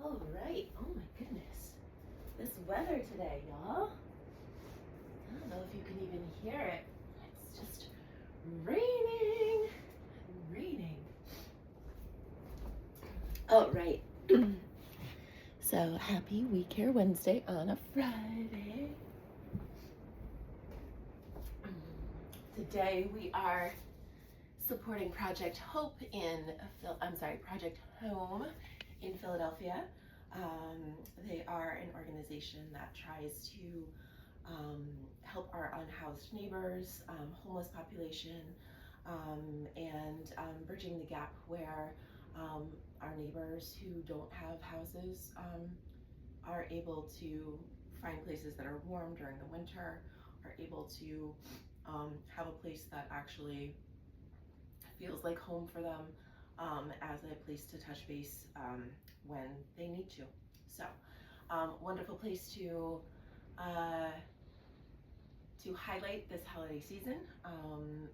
All right. Oh my goodness. This weather today, y'all. I don't know if you can even hear it. It's just raining and raining. All right. So happy We Care Wednesday on a Friday. Today we are supporting Project Hope Project Home in Philadelphia. They are an organization that tries to help our unhoused neighbors, homeless population, and bridging the gap where our neighbors who don't have houses are able to find places that are warm during the winter, are able to have a place that actually feels like home for them, as a place to touch base when they need to. So, wonderful place to highlight this holiday season,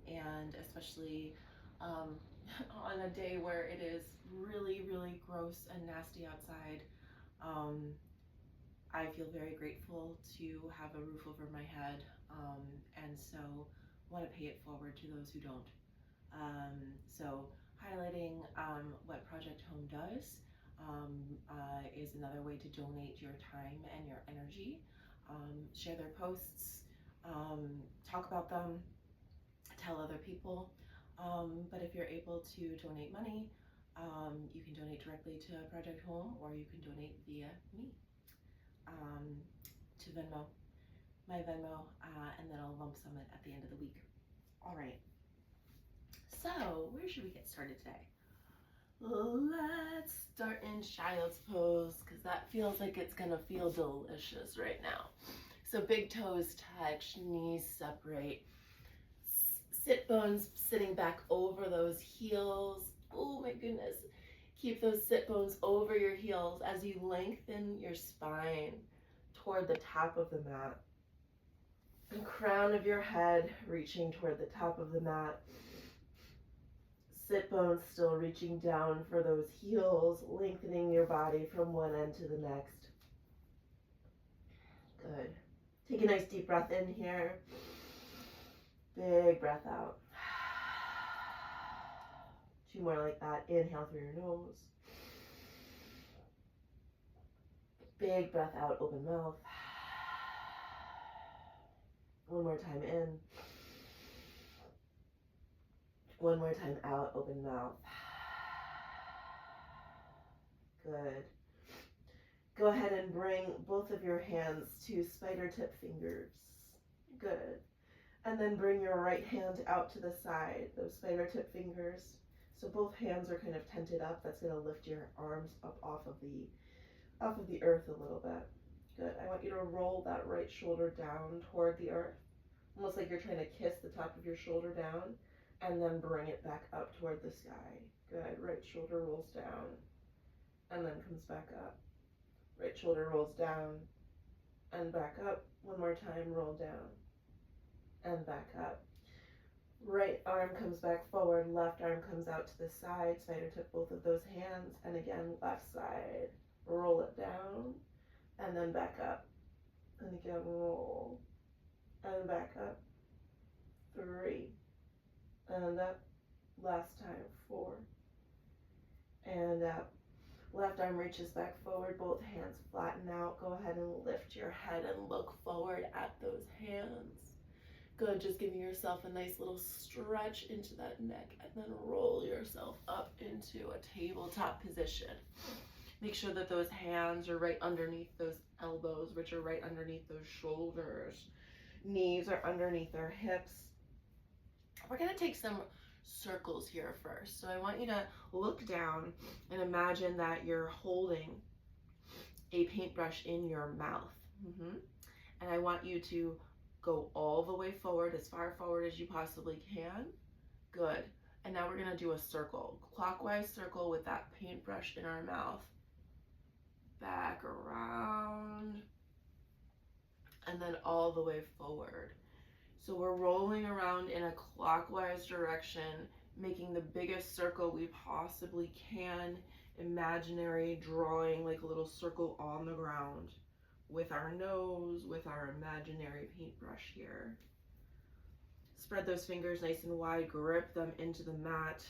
and especially on a day where it is really, really gross and nasty outside. I feel very grateful to have a roof over my head, and so want to pay it forward to those who don't. So highlighting what Project Home does is another way to donate your time and your energy. Share their posts, talk about them, tell other people. But if you're able to donate money, you can donate directly to Project Home, or you can donate via me to Venmo, my Venmo, and then I'll lump sum it at the end of the week. All right. So, where should we get started today? Let's start in child's pose, because that feels like it's gonna feel delicious right now. So big toes touch, knees separate, sit bones sitting back over those heels. Oh my goodness. Keep those sit bones over your heels as you lengthen your spine toward the top of the mat. The crown of your head reaching toward the top of the mat. Sit bones still reaching down for those heels, lengthening your body from one end to the next. Good. Take a nice deep breath in here. Big breath out. 2 more like that. Inhale through your nose. Big breath out, open mouth. 1 more time in. 1 more time out, open mouth. Good. Go ahead and bring both of your hands to spider tip fingers. Good. And then bring your right hand out to the side, those spider tip fingers. So both hands are kind of tented up. That's going to lift your arms up off of the earth a little bit. Good. I want you to roll that right shoulder down toward the earth, almost like you're trying to kiss the top of your shoulder down, and then bring it back up toward the sky. Good. Right shoulder rolls down and then comes back up. Right shoulder rolls down and back up. 1 more time, roll down and back up. Right arm comes back forward, left arm comes out to the side, spider tip both of those hands, and again, left side. Roll it down and then back up. And again, roll and back up. 3 and up. Last time, 4 and up. Left arm reaches back forward, both hands flatten out. Go ahead and lift your head and look forward at those hands. Good, just giving yourself a nice little stretch into that neck, and then roll yourself up into a tabletop position. Make sure that those hands are right underneath those elbows, which are right underneath those shoulders. Knees are underneath our hips. We're gonna take some circles here first. So I want you to look down and imagine that you're holding a paintbrush in your mouth. And I want you to go all the way forward, as far forward as you possibly can. Good. And now we're gonna do a circle, clockwise circle with that paintbrush in our mouth. Back around, and then all the way forward. So we're rolling around in a clockwise direction, making the biggest circle we possibly can, imaginary, drawing like a little circle on the ground with our nose, with our imaginary paintbrush here. Spread those fingers nice and wide, grip them into the mat,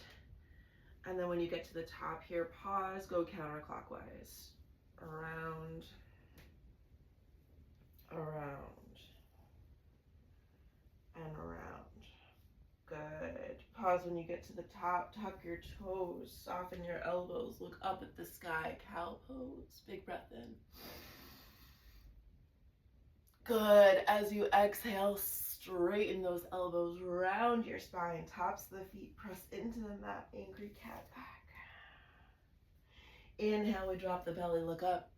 and then when you get to the top here, pause, go counterclockwise. Around, around, and around. Good. Pause when you get to the top, tuck your toes, soften your elbows, look up at the sky, cow pose, big breath in. Good. As you exhale, straighten those elbows, round your spine, tops of the feet, press into the mat, angry cat back. Inhale, we drop the belly, look up.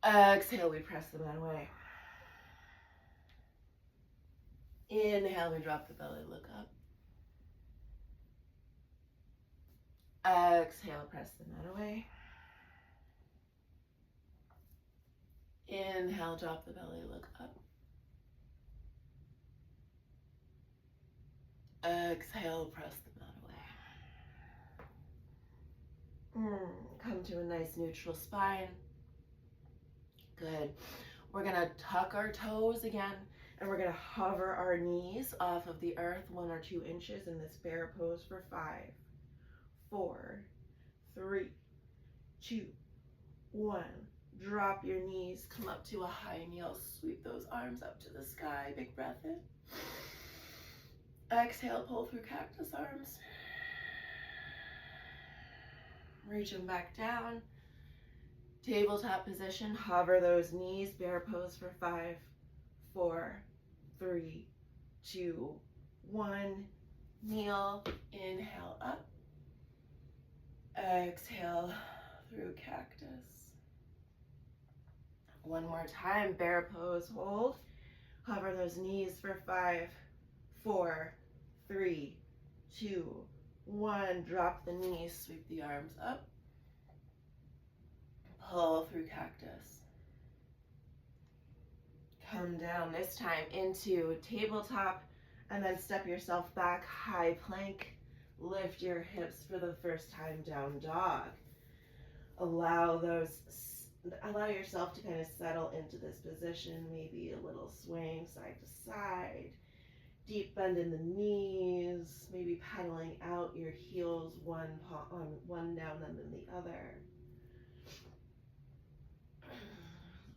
Exhale, we press the mat away. Inhale, we drop the belly, look up. Exhale, press the mat away. Inhale, drop the belly, look up. Exhale, press the mat away. Come to a nice neutral spine. Good. We're gonna tuck our toes again, and we're gonna hover our knees off of the earth 1 or 2 inches in this bear pose for 5, 4, 3, 2, 1. Drop your knees, come up to a high kneel, sweep those arms up to the sky, big breath in. Exhale, pull through cactus arms. Reach them back down. Tabletop position, hover those knees, bear pose for 5, 4, 3, 2, 1. Kneel, inhale up. Exhale through cactus. One more time, bear pose, hold. Hover those knees for 5, 4, 3, 2, 1. Drop the knees, sweep the arms up. Pull through cactus. Come down, this time into tabletop, and then step yourself back, high plank. Lift your hips for the first time, down dog. Allow yourself to kind of settle into this position, maybe a little swing side to side. Deep bend in the knees, maybe pedaling out your heels, one down and then the other.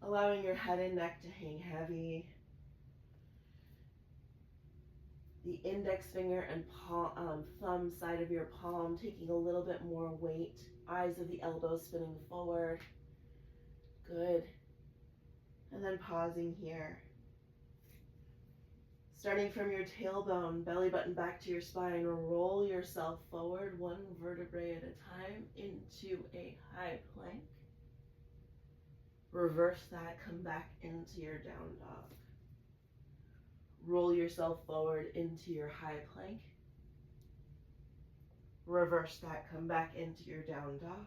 Allowing your head and neck to hang heavy. The index finger and thumb side of your palm taking a little bit more weight. Eyes of the elbows spinning forward. Good. And then pausing here. Starting from your tailbone, belly button back to your spine, roll yourself forward 1 vertebrae at a time into a high plank. Reverse that, come back into your down dog. Roll yourself forward into your high plank. Reverse that, come back into your down dog.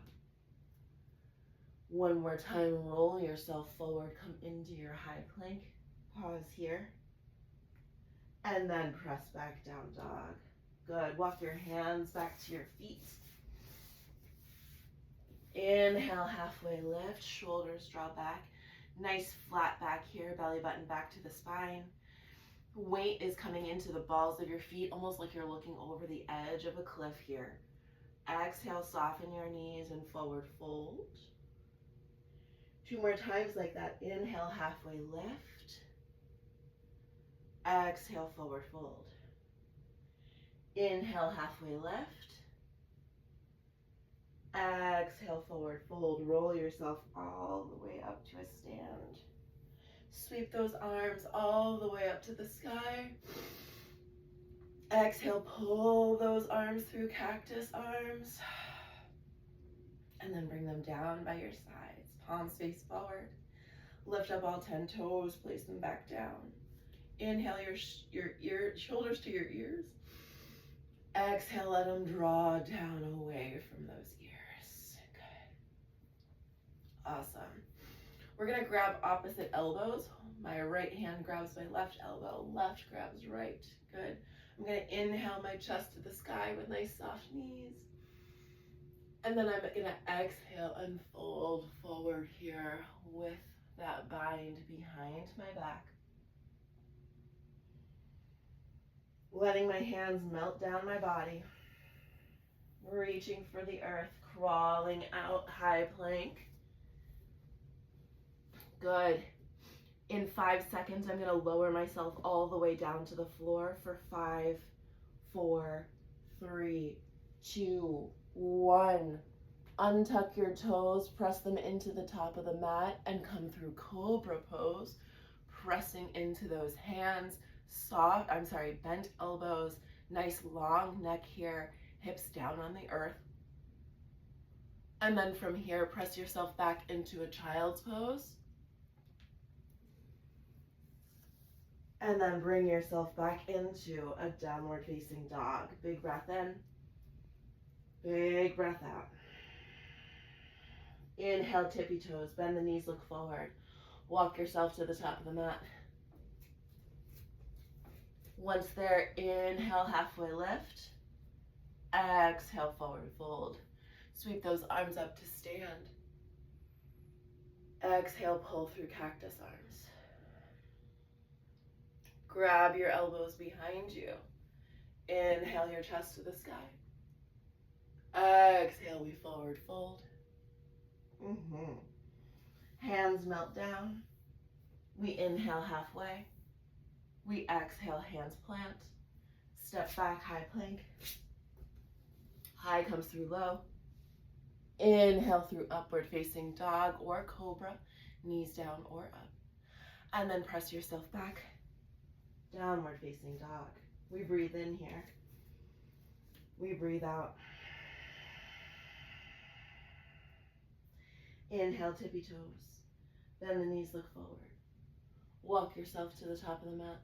One more time, roll yourself forward, come into your high plank. Pause here. And then press back down dog. Good. Walk your hands back to your feet. Inhale, halfway lift, shoulders draw back. Nice flat back here, belly button back to the spine. Weight is coming into the balls of your feet, almost like you're looking over the edge of a cliff here. Exhale, soften your knees and forward fold. 2 more times like that. Inhale, halfway lift. Exhale, forward fold. Inhale, halfway lift. Exhale, forward fold. Roll yourself all the way up to a stand. Sweep those arms all the way up to the sky. Exhale, pull those arms through cactus arms. And then bring them down by your sides. Palms face forward. Lift up all 10 toes, place them back down. Inhale your shoulders to your ears. Exhale, let them draw down away from those ears. Good. Awesome. We're gonna grab opposite elbows. My right hand grabs my left elbow, left grabs right. Good. I'm going to inhale my chest to the sky with nice soft knees. And then I'm going to exhale and fold forward here with that bind behind my back. Letting my hands melt down my body. Reaching for the earth, crawling out, high plank. Good. In 5 seconds, I'm going to lower myself all the way down to the floor for 5, 4, 3, 2, 1. Untuck your toes, press them into the top of the mat, and come through cobra pose, pressing into those hands, bent elbows, nice long neck here, hips down on the earth. And then from here, press yourself back into a child's pose. And then bring yourself back into a downward facing dog. Big breath in, big breath out. Inhale, tippy toes, bend the knees, look forward. Walk yourself to the top of the mat. Once there, inhale, halfway lift. Exhale, forward fold. Sweep those arms up to stand. Exhale, pull through cactus arms. Grab your elbows behind you. Inhale your chest to the sky. Exhale, we forward fold. Hands melt down. We inhale halfway. We exhale, hands plant. Step back, high plank. High comes through low. Inhale through upward facing dog or cobra, knees down or up. And then press yourself back. Downward facing dog. We breathe in here. We breathe out. Inhale, tippy toes. Bend the knees, look forward. Walk yourself to the top of the mat.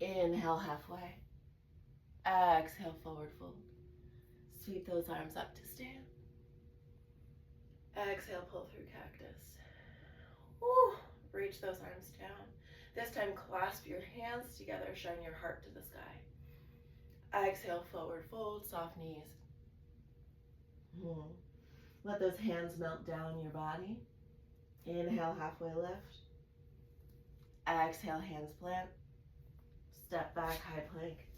Inhale, halfway. Exhale, forward fold. Sweep those arms up to stand. Exhale, pull through cactus. Woo. Reach those arms down. This time, clasp your hands together, shine your heart to the sky. Exhale, forward fold, soft knees. Let those hands melt down your body. Inhale, halfway lift. Exhale, hands plant. Step back, high plank.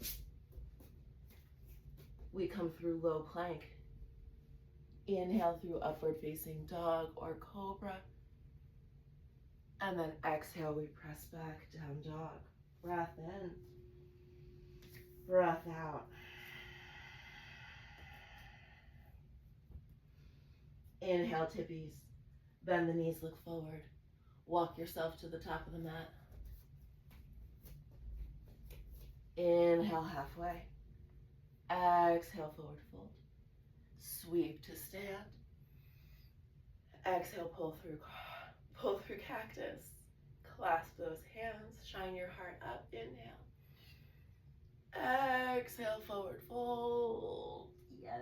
We come through low plank. Inhale through upward facing dog or cobra. And then exhale, we press back, down dog. Breath in. Breath out. Inhale, tippies. Bend the knees, look forward. Walk yourself to the top of the mat. Inhale, halfway. Exhale, forward fold. Sweep to stand. Exhale, pull through cactus. Clasp those hands. Shine your heart up. Inhale. Exhale, forward fold. Yes.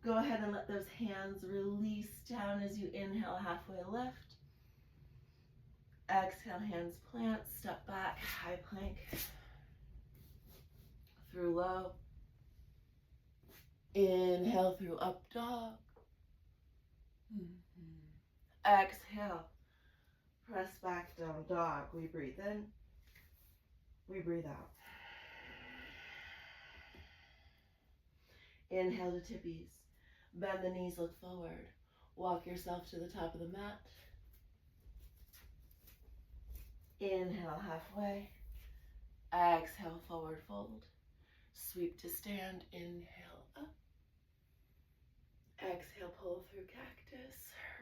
Go ahead and let those hands release down as you inhale, halfway lift. Exhale, hands plant, step back, high plank. Through low. Inhale through up dog. Exhale. Press back, down dog. We breathe in. We breathe out. Inhale to tippies. Bend the knees, look forward. Walk yourself to the top of the mat. Inhale, halfway. Exhale, forward fold. Sweep to stand. Inhale, up. Exhale, pull through cactus.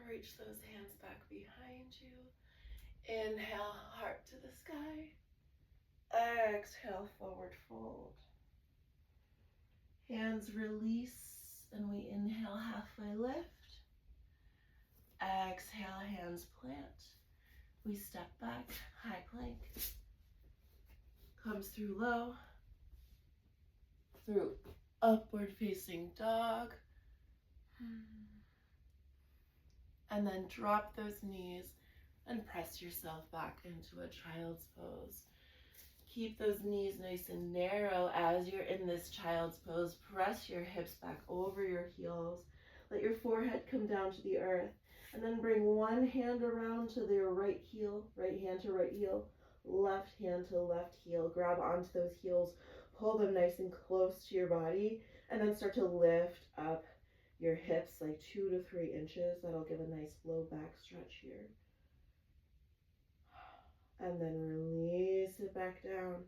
Reach those hands back behind you. Inhale, heart to the sky. Exhale, forward fold. Hands release, and we inhale, halfway lift. Exhale, hands plant. We step back, high plank. Comes through low. Through upward facing dog. And then drop those knees. And press yourself back into a child's pose. Keep those knees nice and narrow as you're in this child's pose. Press your hips back over your heels. Let your forehead come down to the earth. And then bring one hand around to your right heel, right hand to right heel, left hand to left heel. Grab onto those heels, pull them nice and close to your body, and then start to lift up your hips like 2 to 3 inches. That'll give a nice low back stretch here. And then release it back down.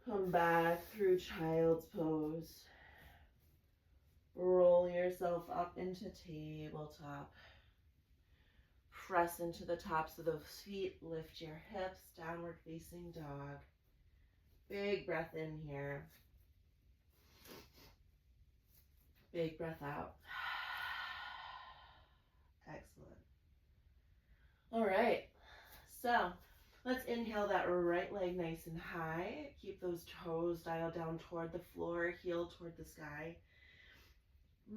Come back through child's pose. Roll yourself up into tabletop. Press into the tops of those feet. Lift your hips. Downward facing dog. Big breath in here. Big breath out. Excellent. All right. So let's inhale that right leg nice and high. Keep those toes dialed down toward the floor, heel toward the sky.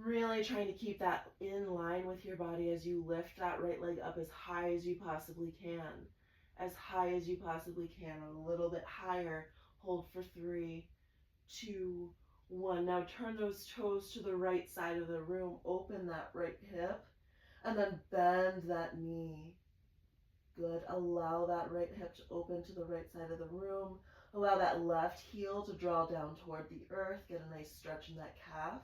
Really trying to keep that in line with your body as you lift that right leg up as high as you possibly can. As high as you possibly can, a little bit higher. Hold for 3, 2, 1. Now turn those toes to the right side of the room. Open that right hip and then bend that knee. Good. Allow that right hip to open to the right side of the room. Allow that left heel to draw down toward the earth. Get a nice stretch in that calf.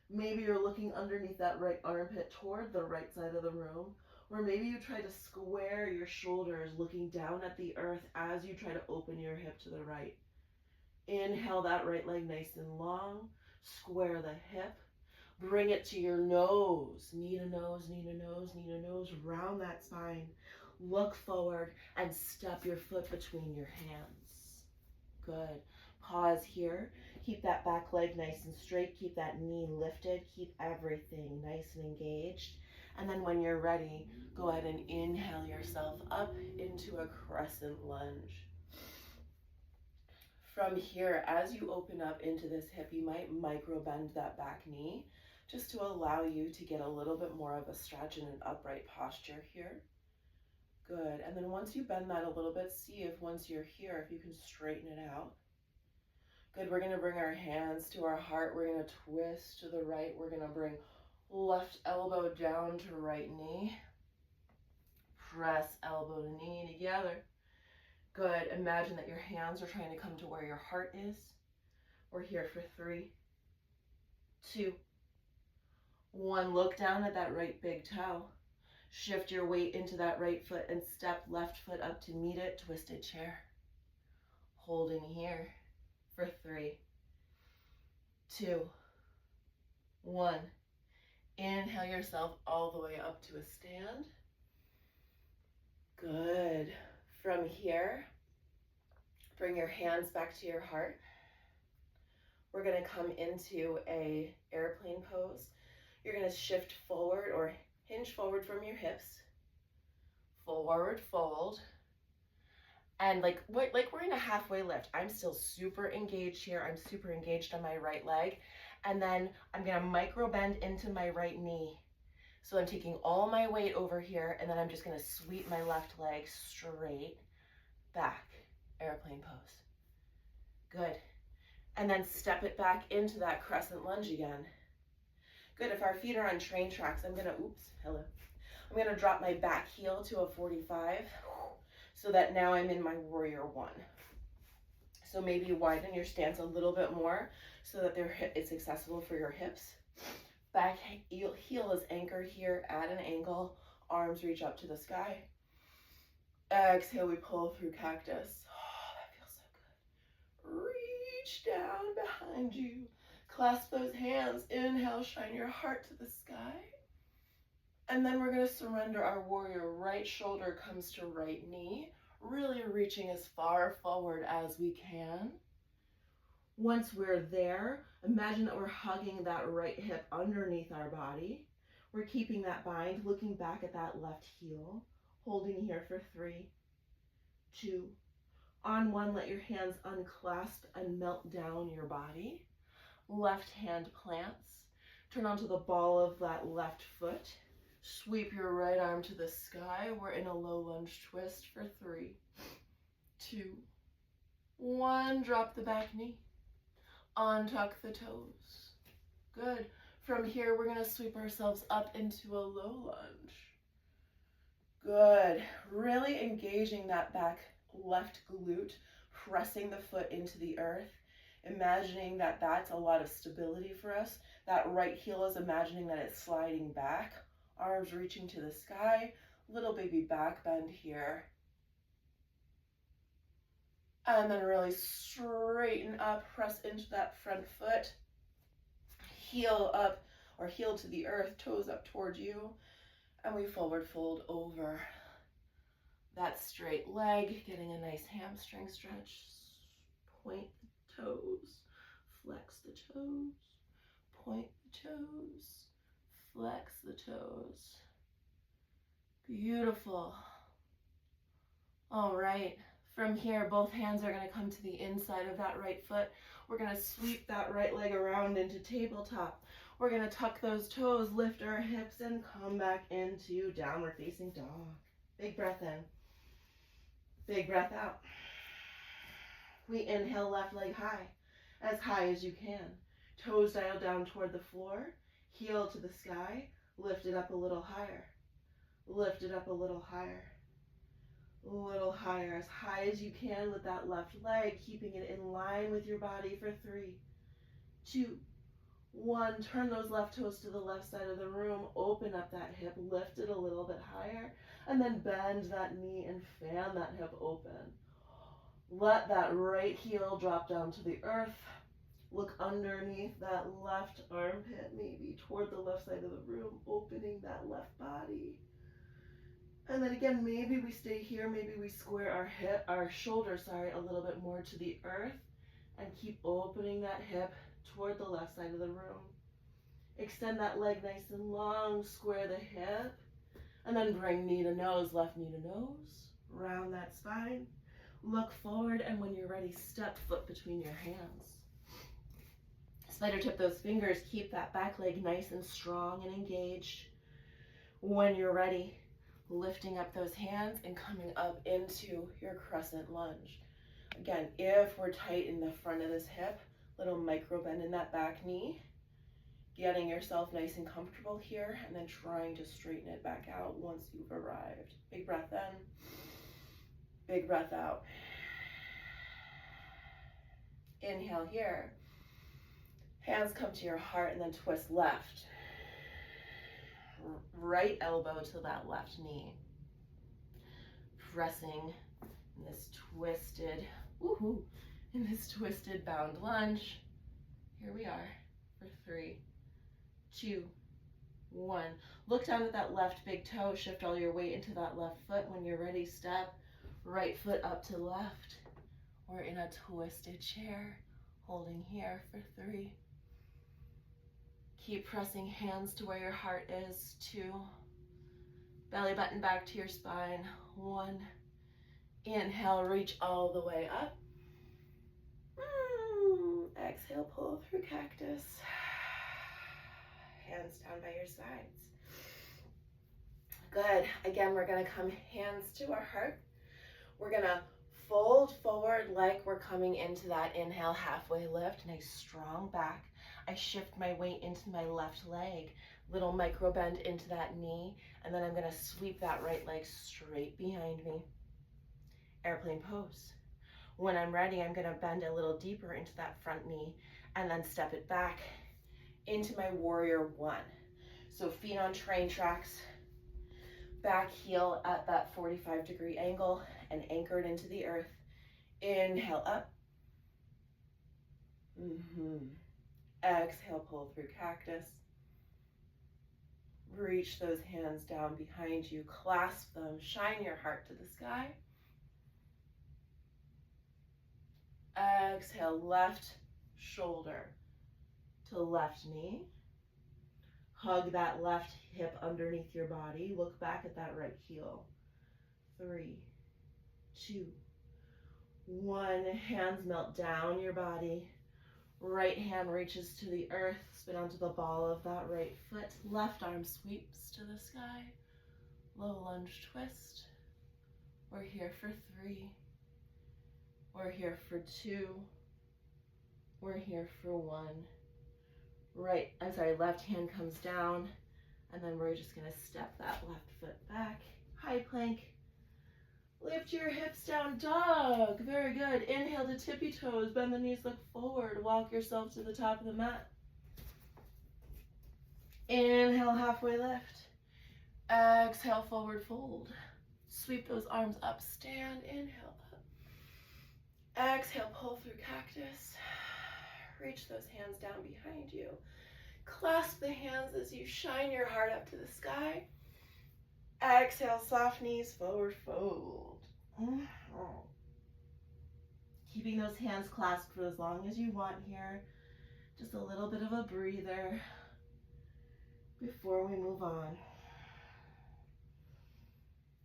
Maybe you're looking underneath that right armpit toward the right side of the room. Or maybe you try to square your shoulders looking down at the earth as you try to open your hip to the right. Inhale that right leg nice and long. Square the hip. Bring it to your nose. Knee to nose, knee to nose, knee to nose. Round that spine. Look forward and step your foot between your hands. Good. Pause here. Keep that back leg nice and straight. Keep that knee lifted. Keep everything nice and engaged. And then when you're ready, go ahead and inhale yourself up into a crescent lunge. From here, as you open up into this hip, you might micro bend that back knee just to allow you to get a little bit more of a stretch in an upright posture here. Good. And then once you bend that a little bit, see if once you're here, if you can straighten it out. Good. We're going to bring our hands to our heart. We're going to twist to the right. We're going to bring left elbow down to right knee. Press elbow to knee together. Good. Imagine that your hands are trying to come to where your heart is. We're here for 3, 2, 1. Look down at that right big toe. Shift your weight into that right foot and step left foot up to meet it. Twisted chair. Holding here for 3, 2, 1. Inhale yourself all the way up to a stand. Good. From here, bring your hands back to your heart. We're going to come into a airplane pose. You're going to shift forward or hinge forward from your hips. Forward fold. And like we're in a halfway lift. I'm still super engaged here. I'm super engaged on my right leg. And then I'm going to micro bend into my right knee. So I'm taking all my weight over here, and then I'm just going to sweep my left leg straight back. Airplane pose. Good. And then step it back into that crescent lunge again. Good. If our feet are on train tracks, I'm going to drop my back heel to a 45 so that now I'm in my warrior 1. So maybe widen your stance a little bit more so that it's accessible for your hips. Back heel is anchored here at an angle. Arms reach up to the sky. Exhale, we pull through cactus. Oh, that feels so good. Reach down behind you. Clasp those hands. Inhale, shine your heart to the sky. And then we're going to surrender our warrior. Right shoulder comes to right knee. Really reaching as far forward as we can. Once we're there, imagine that we're hugging that right hip underneath our body. We're keeping that bind, looking back at that left heel, holding here for 3, 2. On 1, let your hands unclasp and melt down your body. Left hand plants. Turn onto the ball of that left foot. Sweep your right arm to the sky. We're in a low lunge twist for 3, 2, 1. Drop the back knee. Untuck the toes. Good. From here, we're going to sweep ourselves up into a low lunge. Good. Really engaging that back left glute, pressing the foot into the earth, imagining that that's a lot of stability for us. That right heel is imagining that it's sliding back, arms reaching to the sky, little baby back bend here. And then really straighten up, press into that front foot, heel up or heel to the earth, toes up towards you, and we forward fold over that straight leg, getting a nice hamstring stretch. Point the toes, flex the toes, point the toes, flex the toes. Beautiful. All right. From here, both hands are going to come to the inside of that right foot. We're going to sweep that right leg around into tabletop. We're going to tuck those toes, lift our hips, and come back into downward facing dog. Big breath in. Big breath out. We inhale left leg high as you can. Toes dialed down toward the floor, heel to the sky, lift it up a little higher. Lift it up a little higher. A little higher, as high as you can with that left leg, keeping it in line with your body for 3, 2, 1. Turn those left toes to the left side of the room, open up that hip, lift it a little bit higher, and then bend that knee and fan that hip open. Let that right heel drop down to the earth. Look underneath that left armpit, maybe toward the left side of the room, opening that left body. And then again, maybe we stay here, maybe we square our shoulder, a little bit more to the earth and keep opening that hip toward the left side of the room. Extend that leg nice and long, square the hip, and then bring knee to nose, left knee to nose, round that spine, look forward, and when you're ready, step foot between your hands. Spider tip those fingers, keep that back leg nice and strong and engaged. When you're ready, lifting up those hands and coming up into your crescent lunge. Again, if we're tight in the front of this hip, little micro bend in that back knee, getting yourself nice and comfortable here, and then trying to straighten it back out once you've arrived. Big breath in, big breath out. Inhale here. Hands come to your heart and then twist left. Right elbow to that left knee. Pressing in this twisted bound lunge. Here we are for 3, 2, 1. Look down at that left big toe. Shift all your weight into that left foot. When you're ready, step right foot up to left. We're in a twisted chair, holding here for 3. Keep pressing hands to where your heart is. 2. Belly button back to your spine. 1. Inhale, reach all the way up. Exhale, pull through cactus. Hands down by your sides. Good. Again, we're going to come hands to our heart. We're going to fold forward like we're coming into that inhale, halfway lift. Nice strong back. I shift my weight into my left leg, little micro bend into that knee, and then I'm going to sweep that right leg straight behind me. Airplane pose. When I'm ready, I'm going to bend a little deeper into that front knee and then step it back into my warrior 1. So feet on train tracks, back heel at that 45-degree angle and anchored into the earth. Inhale up. Exhale, pull through cactus. Reach those hands down behind you, clasp them, shine your heart to the sky. Exhale, left shoulder to left knee. Hug that left hip underneath your body. Look back at that right heel. 3, 2, 1. Hands melt down your body. Right hand reaches to the earth, spin onto the ball of that right foot. Left arm sweeps to the sky. Low lunge twist. We're here for 3. We're here for 2. We're here for 1. Left hand comes down, and then we're just gonna step that left foot back. High plank. Lift your hips down, dog. Very good. Inhale to tippy toes, bend the knees, look forward. Walk yourself to the top of the mat. Inhale, halfway lift. Exhale, forward fold. Sweep those arms up, stand, inhale up. Exhale, pull through cactus. Reach those hands down behind you. Clasp the hands as you shine your heart up to the sky. Exhale, soft knees, forward fold. Keeping those hands clasped for as long as you want here. Just a little bit of a breather before we move on.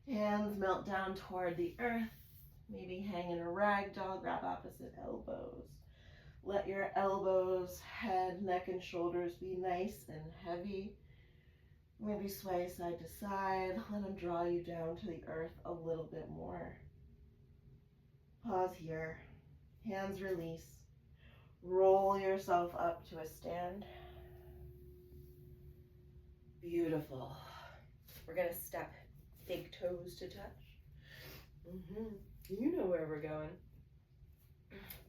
Hands melt down toward the earth. Maybe hang in a ragdoll, grab opposite elbows. Let your elbows, head, neck, and shoulders be nice and heavy. Maybe sway side to side. Let them draw you down to the earth a little bit more. Pause here. Hands release. Roll yourself up to a stand. Beautiful. We're going to step big toes to touch. You know where we're going.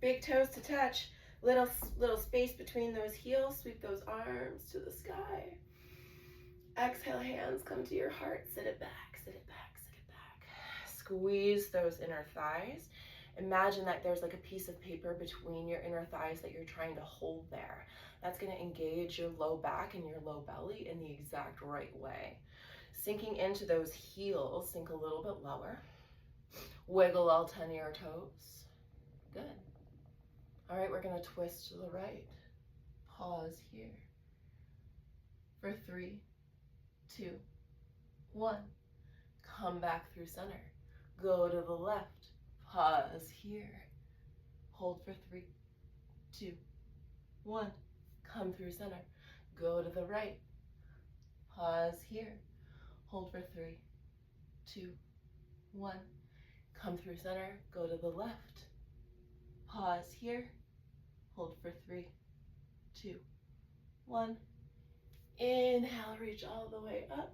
Big toes to touch. Little space between those heels. Sweep those arms to the sky. Exhale, hands come to your heart. Sit it back, sit it back, sit it back. Squeeze those inner thighs. Imagine that there's like a piece of paper between your inner thighs that you're trying to hold there. That's going to engage your low back and your low belly in the exact right way. Sinking into those heels, sink a little bit lower. Wiggle all 10 of your toes. Good. All right, we're going to twist to the right. Pause here. For 3, 2, 1. Come back through center. Go to the left. Pause here. Hold for 3, 2, 1. Come through center. Go to the right. Pause here. Hold for 3, 2, 1. Come through center. Go to the left. Pause here. Hold for 3, 2, 1. Inhale, reach all the way up.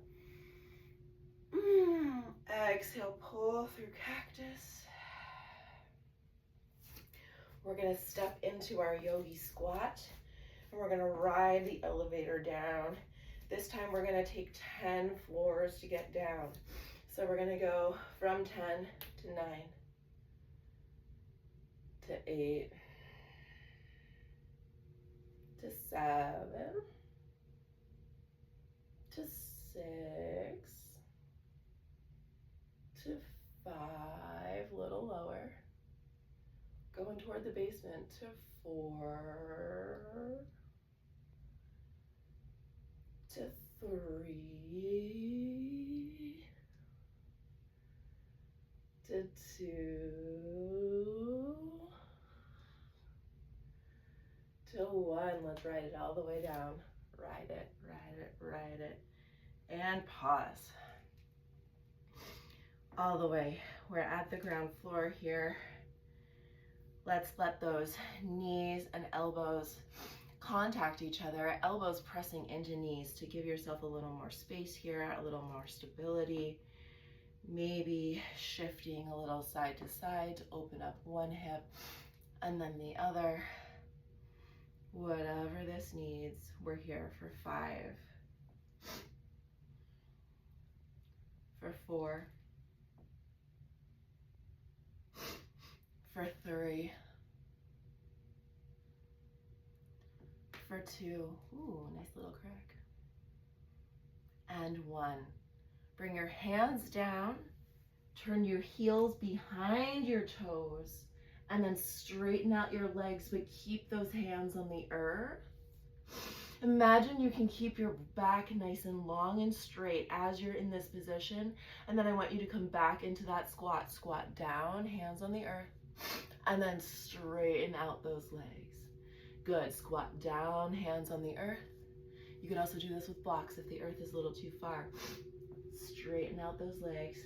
Exhale, pull through cactus. We're going to step into our yogi squat, and we're going to ride the elevator down. This time we're going to take 10 floors to get down. So we're going to go from 10 to 9 to 8 to 7 to 6 to 5, little lower. Going toward the basement to 4 to 3 to 2 to 1. Let's ride it all the way down. Ride it, ride it, ride it. And pause. All the way. We're at the ground floor here. Let's let those knees and elbows contact each other. Elbows pressing into knees to give yourself a little more space here, a little more stability. Maybe shifting a little side to side to open up one hip and then the other. Whatever this needs. We're here for 5, for 4, for 3, for 2, ooh, nice little crack, and 1. Bring your hands down, turn your heels behind your toes, and then straighten out your legs, but keep those hands on the earth. Imagine you can keep your back nice and long and straight as you're in this position, and then I want you to come back into that squat. Squat down, hands on the earth, and then straighten out those legs. Good. Squat down, hands on the earth. You can also do this with blocks if the earth is a little too far. Straighten out those legs.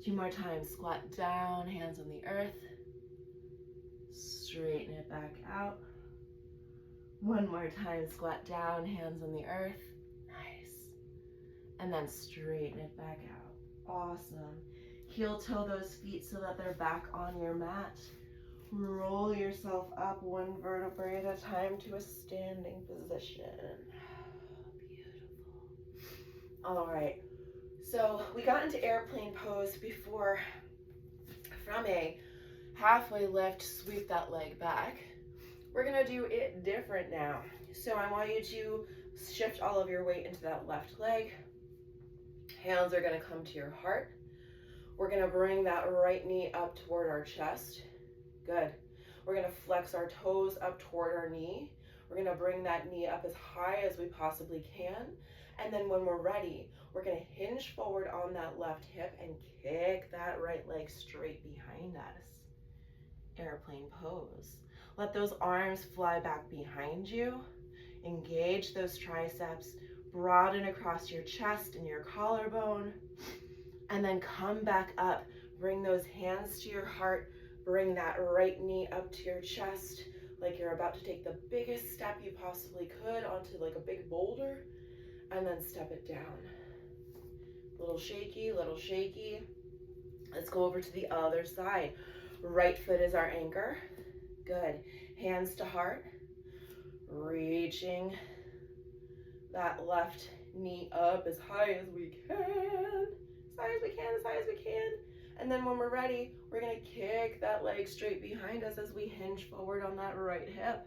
2 more times. Squat down, hands on the earth. Straighten it back out. 1 more time. Squat down, hands on the earth. Nice. And then straighten it back out. Awesome. Heel toe those feet so that they're back on your mat. Roll yourself up 1 vertebrae at a time to a standing position. Beautiful. All right. So we got into airplane pose before. From a halfway lift, sweep that leg back. We're gonna do it different now. So I want you to shift all of your weight into that left leg. Hands are gonna come to your heart. We're gonna bring that right knee up toward our chest. Good. We're gonna flex our toes up toward our knee. We're gonna bring that knee up as high as we possibly can. And then when we're ready, we're gonna hinge forward on that left hip and kick that right leg straight behind us. Airplane pose. Let those arms fly back behind you. Engage those triceps. Broaden across your chest and your collarbone. And then come back up. Bring those hands to your heart. Bring that right knee up to your chest like you're about to take the biggest step you possibly could onto like a big boulder, and then step it down. Little shaky, little shaky. Let's go over to the other side. Right foot is our anchor. Good. Hands to heart. Reaching that left knee up as high as we can. As high as we can, as high as we can. And then when we're ready, we're gonna kick that leg straight behind us as we hinge forward on that right hip.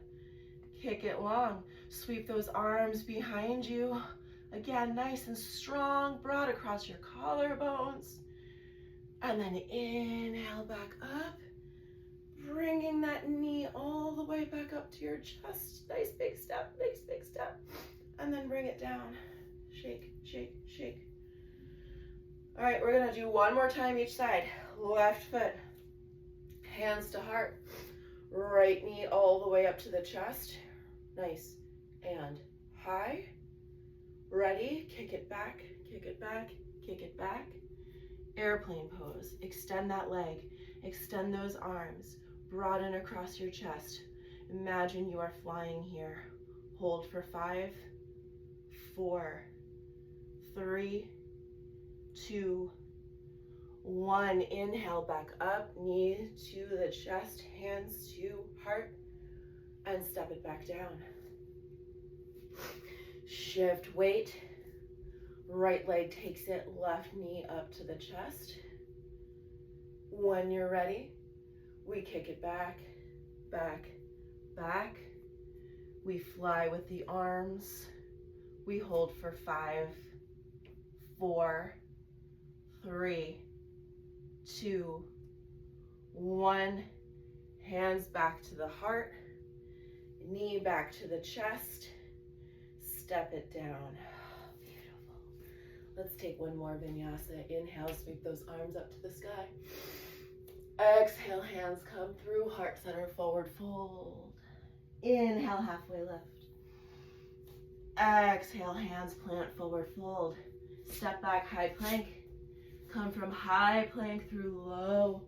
Kick it long. Sweep those arms behind you. Again, nice and strong, broad across your collarbones. And then inhale back up, bringing that knee all the way back up to your chest. Nice big step, nice big step. And then bring it down. Shake, shake, shake. All right, we're gonna do 1 more time each side. Left foot, hands to heart. Right knee all the way up to the chest. Nice. And high. Ready, kick it back, kick it back, kick it back. Airplane pose. Extend that leg. Extend those arms. Broaden across your chest. Imagine you are flying here. Hold for 5, 4, 3, 2, 1. Inhale back up, knee to the chest, hands to heart, and step it back down. Shift weight. Right leg takes it, left knee up to the chest. When you're ready, we kick it back, back, back. We fly with the arms. We hold for 5, 4, 3, 2, 1. Hands back to the heart, knee back to the chest. Step it down. Beautiful. Let's take 1 more vinyasa. Inhale, sweep those arms up to the sky. Exhale, hands come through, heart center forward fold. Inhale, halfway lift. Exhale, hands plant forward fold. Step back, high plank. Come from high plank through low.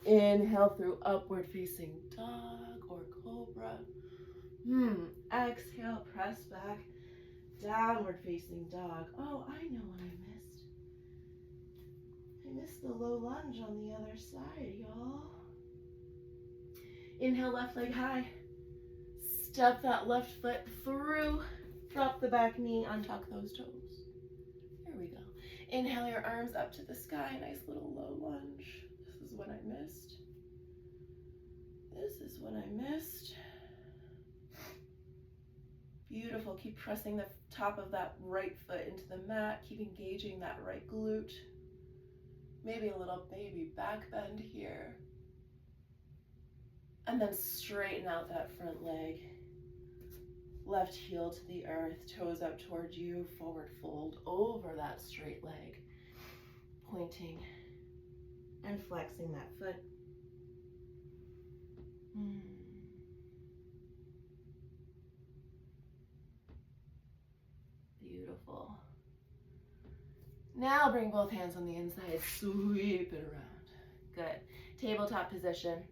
Inhale through upward facing dog or cobra. Exhale, press back. Downward facing dog. Oh, I know what I missed. I missed the low lunge on the other side, y'all. Inhale, left leg high. Step that left foot through. Drop the back knee, untuck those toes. There we go. Inhale your arms up to the sky. Nice little low lunge. This is what I missed. This is what I missed. Beautiful. Keep pressing the top of that right foot into the mat. Keep engaging that right glute. Maybe a little baby back bend here. And then straighten out that front leg. Left heel to the earth, toes up towards you, forward fold over that straight leg. Pointing and flexing that foot. Now bring both hands on the inside, sweep it around. Good. Tabletop position.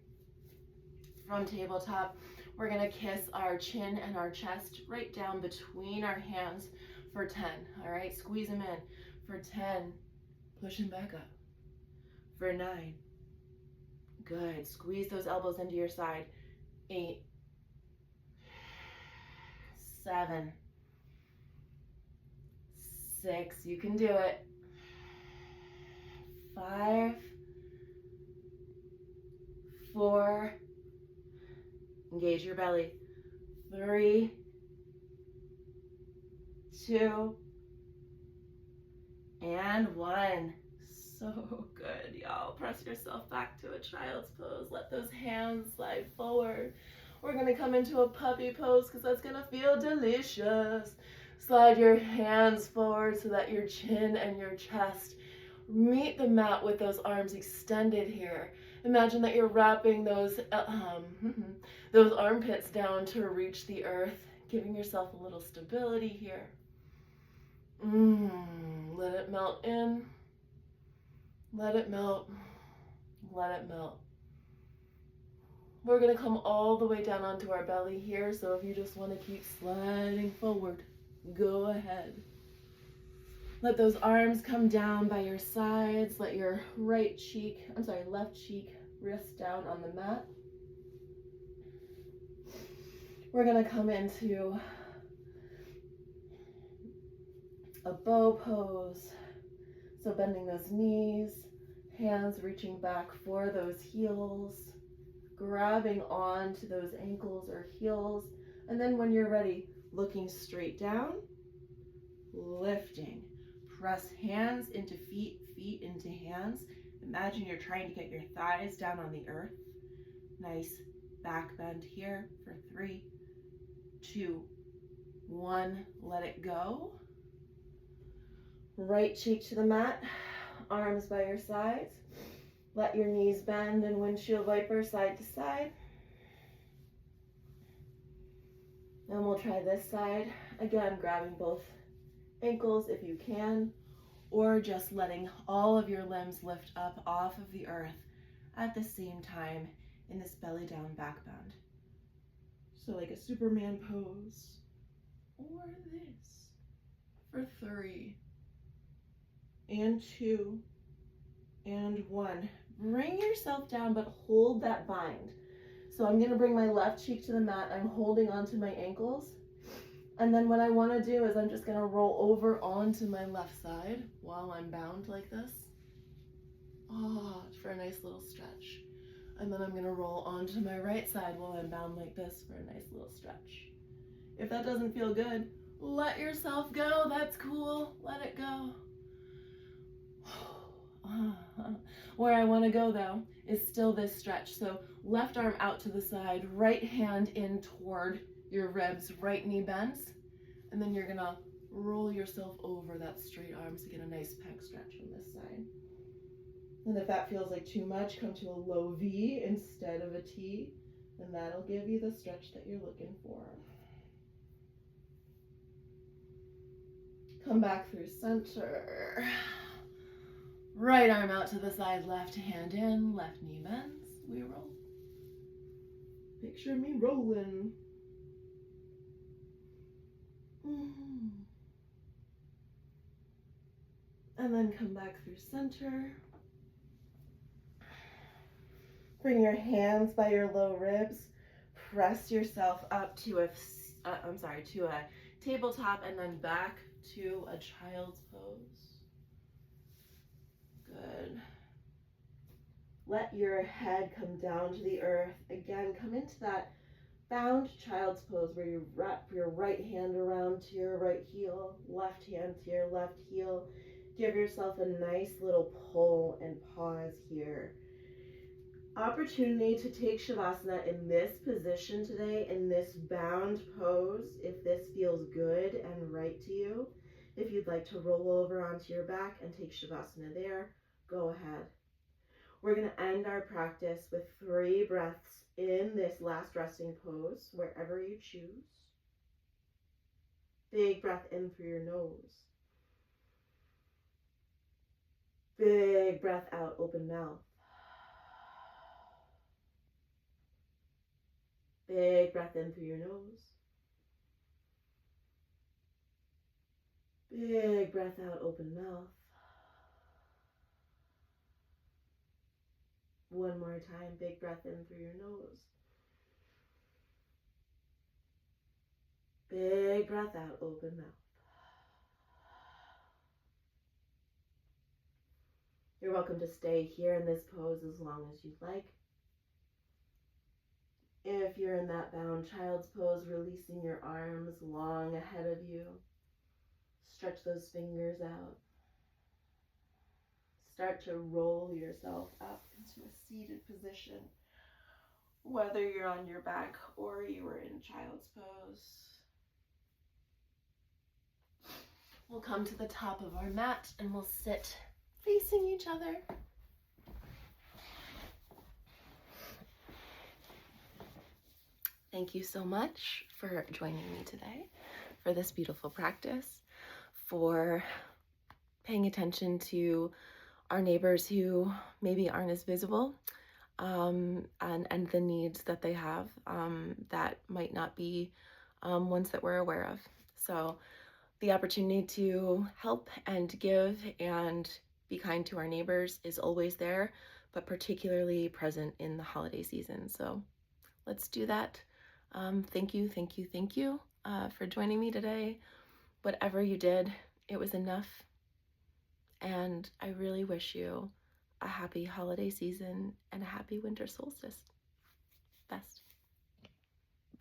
From tabletop, we're gonna kiss our chin and our chest right down between our hands for 10. All right, squeeze them in. For 10, push them back up. For 9, good. Squeeze those elbows into your side. 8, 7, 6, you can do it. 5, 4, engage your belly. 3, 2, and 1. So good, y'all. Press yourself back to a child's pose. Let those hands slide forward. We're gonna come into a puppy pose because that's gonna feel delicious. Slide your hands forward so that your chin and your chest meet the mat with those arms extended here. Imagine that you're wrapping those armpits down to reach the earth, giving yourself a little stability here. Let it melt in. Let it melt. Let it melt. We're going to come all the way down onto our belly here, so if you just want to keep sliding forward, go ahead. Let those arms come down by your sides. Let your left cheek rest down on the mat. We're going to come into a bow pose. So bending those knees, hands reaching back for those heels, grabbing onto those ankles or heels, and then when you're ready, looking straight down, lifting. Press hands into feet, feet into hands. Imagine you're trying to get your thighs down on the earth. Nice back bend here for 3, 2, 1. Let it go. Right cheek to the mat, arms by your sides. Let your knees bend and windshield wiper side to side. And we'll try this side. Again, grabbing both ankles if you can, or just letting all of your limbs lift up off of the earth at the same time in this belly down back bend. So like a Superman pose, or this, for 3, and 2, and 1. Bring yourself down, but hold that bind. So I'm gonna bring my left cheek to the mat. I'm holding onto my ankles. And then what I wanna do is I'm just gonna roll over onto my left side while I'm bound like this. For a nice little stretch. And then I'm gonna roll onto my right side while I'm bound like this for a nice little stretch. If that doesn't feel good, let yourself go. That's cool. Let it go. Where I want to go though is still this stretch. So left arm out to the side, right hand in toward your ribs, right knee bends, and then you're gonna roll yourself over that straight arm to get a nice pec stretch on this side. And if that feels like too much, come to a low V instead of a T, and that'll give you the stretch that you're looking for. Come back through center. Right arm out to the side, left hand in, left knee bends. We roll. Picture me rolling. And then come back through center. Bring your hands by your low ribs. Press yourself up to a tabletop and then back to a child's pose. Good. Let your head come down to the earth. Again, come into that bound child's pose where you wrap your right hand around to your right heel, left hand to your left heel. Give yourself a nice little pull and pause here. Opportunity to take Shavasana in this position today, in this bound pose, if this feels good and right to you. If you'd like to roll over onto your back and take Shavasana there, go ahead. We're going to end our practice with 3 breaths in this last resting pose, wherever you choose. Big breath in through your nose. Big breath out, open mouth. Big breath in through your nose. Big breath out, open mouth. One more time, big breath in through your nose. Big breath out, open mouth. You're welcome to stay here in this pose as long as you'd like. If you're in that bound child's pose, releasing your arms long ahead of you. Stretch those fingers out. Start to roll yourself up into a seated position, whether you're on your back or you are in child's pose. We'll come to the top of our mat and we'll sit facing each other. Thank you so much for joining me today for this beautiful practice, for paying attention to our neighbors who maybe aren't as visible, and the needs that they have that might not be ones that we're aware of. So the opportunity to help and give and be kind to our neighbors is always there, but particularly present in the holiday season. So let's do that. Thank you for joining me today. Whatever you did, it was enough. And I really wish you a happy holiday season and a happy winter solstice. Best.